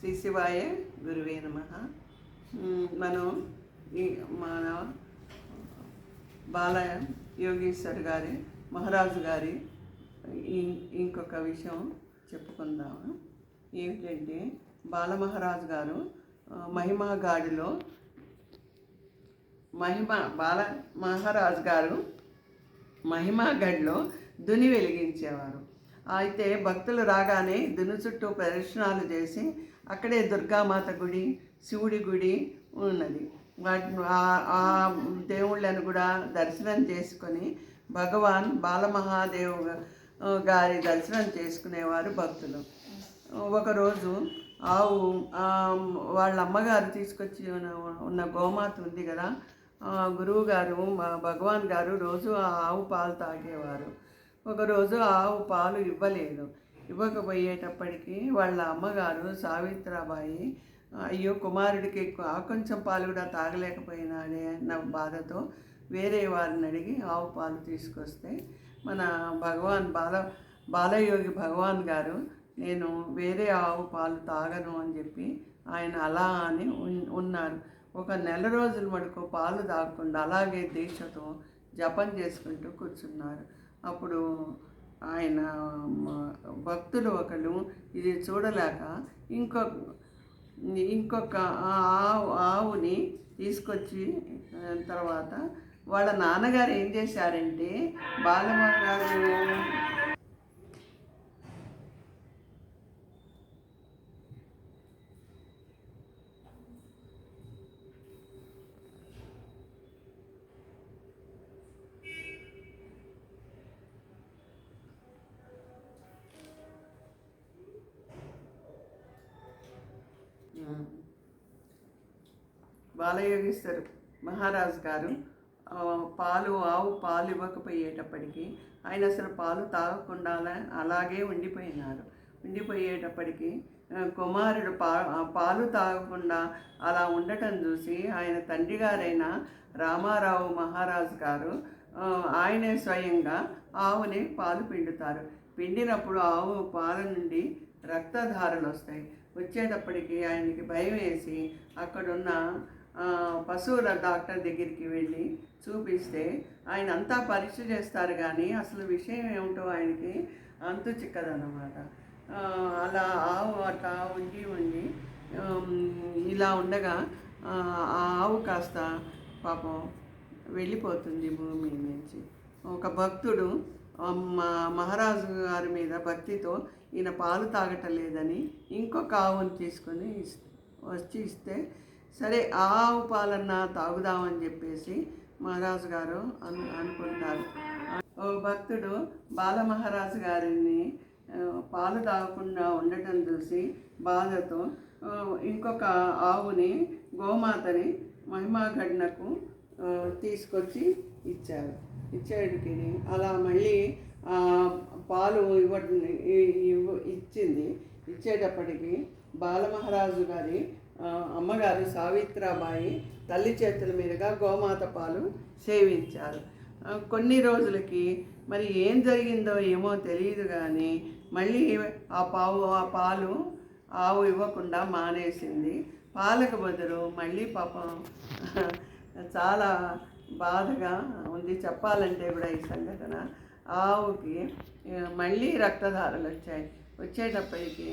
శ్రీ శివాయ గురువే నమః. మనం మన బాల యోగేశ్వర్ గారి మహారాజు గారి ఇంకొక విషయం చెప్పుకుందాము. ఏమిటంటే బాలమహారాజు గారు మహిమాగాడిలో బాల మహారాజు గారు మహిమాగఢ్లో దుని వెలిగించేవారు. అయితే భక్తులు రాగానే దుని చుట్టూ ప్రదర్శనలు చేసి అక్కడే దుర్గామాత గుడి, శివుడి గుడి ఉన్నది. ఆ దేవుళ్ళను కూడా దర్శనం చేసుకొని భగవాన్ బాలమహాదేవ్ గారి దర్శనం చేసుకునేవారు భక్తులు. ఒకరోజు ఆవు వాళ్ళ అమ్మగారు తీసుకొచ్చి ఉన్న గోమాత ఉంది కదా, గురువు గారు భగవాన్ గారు రోజు ఆ ఆవు పాలు తాగేవారు. ఒకరోజు ఆవు పాలు ఇవ్వకపోయేటప్పటికీ వాళ్ళ అమ్మగారు సావిత్రాబాయి అయ్యో కుమారుడికి కొంచెం పాలు కూడా తాగలేకపోయినాడే అన్న బాధతో వేరే వారిని అడిగి ఆవు పాలు తీసుకొస్తే మన భగవాన్ బాలయోగి భగవాన్ గారు నేను వేరే ఆవు పాలు తాగను అని చెప్పి ఆయన అలా అని ఉన్నారు. ఒక నెల రోజుల మటుకు పాలు తాగకుండా అలాగే దీక్షతో జపం చేసుకుంటూ కూర్చున్నారు. అప్పుడు ఆయన భక్తులు ఒకళ్ళు ఇది చూడలేక ఇంకొక ఆవుని తీసుకొచ్చి తర్వాత వాళ్ళ నాన్నగారు ఏం చేశారంటే బాలమహారాజు బాలయోగేశ్వర్ మహారాజు గారు ఆవు పాలు ఇవ్వకపోయేటప్పటికీ ఆయన అసలు పాలు తాగకుండా అలాగే ఉండిపోయేటప్పటికీ కుమారుడు పాలు తాగకుండా అలా ఉండటం చూసి ఆయన తండ్రి గారైన రామారావు మహారాజు గారు ఆయనే స్వయంగా ఆవుని పాలు పిండుతారు. పిండినప్పుడు ఆవు పాల నుండి రక్తధారలు వస్తాయి. వచ్చేటప్పటికి ఆయనకి భయం వేసి అక్కడున్న పశువుల డాక్టర్ దగ్గరికి వెళ్ళి చూపిస్తే ఆయన అంతా పరీక్ష చేస్తారు కానీ అసలు విషయం ఏమిటో ఆయనకి అంతు చిక్కదన్నమాట. అలా ఆవు అట్లా ఉండి ఇలా ఉండగా ఆ ఆవు కాస్త పాపం వెళ్ళిపోతుంది భూమి నుంచి. ఒక భక్తుడు మహారాజు గారి మీద భక్తితో ఈయన పాలు తాగటం లేదని ఇంకొక ఆవుని తీసుకొని వచ్చి ఇస్తే సరే ఆవు పాలన్నా తాగుదామని చెప్పేసి మహారాజు గారు అనుకుంటారు. ఓ భక్తుడు బాలమహారాజు గారిని పాలు తాగకుండా ఉండటం చూసి బాధతో ఇంకొక ఆవుని గోమాతని మహిమాగఢ్నకు తీసుకొచ్చి ఇచ్చేటికి అలా మళ్ళీ పాలు ఇచ్చేటప్పటికి బాలమహారాజు గారి అమ్మగారు సావిత్రాబాయి తల్లి చేతుల మీదుగా గోమాత పాలు సేవించారు. కొన్ని రోజులకి మరి ఏం జరిగిందో ఏమో తెలియదు కానీ మళ్ళీ ఆ పాలు ఆవు ఇవ్వకుండా మానేసింది. పాలకు బదులు మళ్ళీ పాపం చాలా బాధగా ఉంది చెప్పాలంటే కూడా ఈ సంఘటన. ఆవుకి మళ్ళీ రక్తధారలు వచ్చేటప్పటికి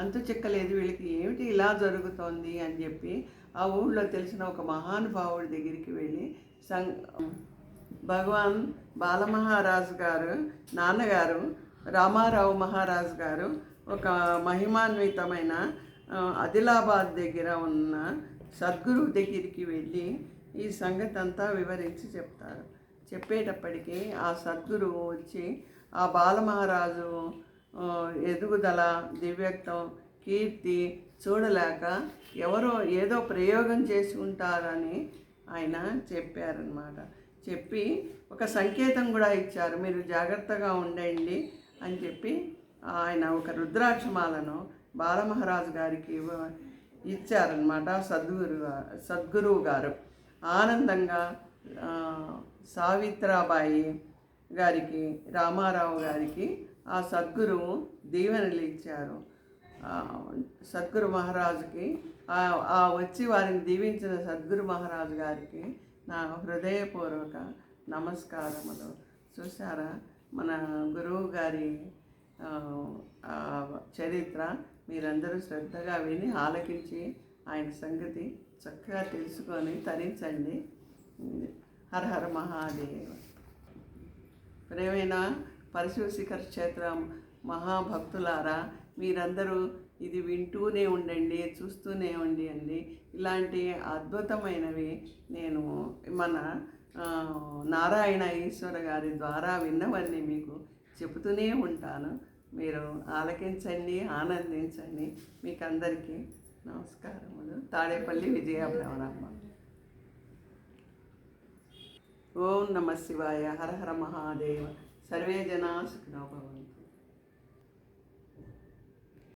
అంతు చిక్కలేదు, వీళ్ళకి ఏమిటి ఇలా జరుగుతోంది అని చెప్పి ఆ ఊళ్ళో తెలిసిన ఒక మహానుభావుడి దగ్గరికి వెళ్ళి భగవాన్ బాలమహారాజు గారు నాన్నగారు రామారావు మహారాజు గారు ఒక మహిమాన్వితమైన ఆదిలాబాద్ దగ్గర ఉన్న సద్గురువు దగ్గరికి వెళ్ళి ఈ సంగతి అంతా వివరించి చెప్తారు. చెప్పేటప్పటికీ ఆ సద్గురువు వచ్చి ఆ బాలమహారాజు ఎదుగుదల, దివ్యత్వం, కీర్తి చూడలేక ఎవరో ఏదో ప్రయోగం చేసి ఉంటారని ఆయన చెప్పారనమాట. చెప్పి ఒక సంకేతం కూడా ఇచ్చారు, మీరు జాగ్రత్తగా ఉండండి అని చెప్పి ఆయన ఒక రుద్రాక్షమాలను బాలమహారాజు గారికి ఇచ్చారనమాట. సద్గురువు గారు ఆనందంగా సావిత్రాబాయి గారికి రామారావు గారికి ఆ సద్గురువు దీవెనలు ఇచ్చారు. ఆ, సద్గురు మహారాజుకి ఆ వచ్చి వారిని దీవించిన సద్గురు మహారాజు గారికి నా హృదయపూర్వక నమస్కారములు. చూసారా, మన గురువు గారి ఆ, ఆ చరిత్ర మీరందరూ శ్రద్ధగా విని ఆలకించి ఆయన సంగతి చక్కగా తెలుసుకొని తరించండి. హర హర మహాదేవ. ప్రేమైన పరశువ శిఖర క్షేత్రం మహాభక్తులారా, మీరందరూ ఇది వింటూనే ఉండండి, చూస్తూనే ఉండండి. ఇలాంటి అద్భుతమైనవి నేను మన నారాయణ ఈశ్వర గారి ద్వారా విన్నవన్నీ మీకు చెబుతూనే ఉంటాను. మీరు ఆలకించండి, ఆనందించండి. మీకు అందరికీ నమస్కారములు. తాడేపల్లి విజయబ్రహ్మణమ్మ. ఓం నమ శివాయ. హర హర మహాదేవ. సర్వే జనా సుఖినో భవంతు.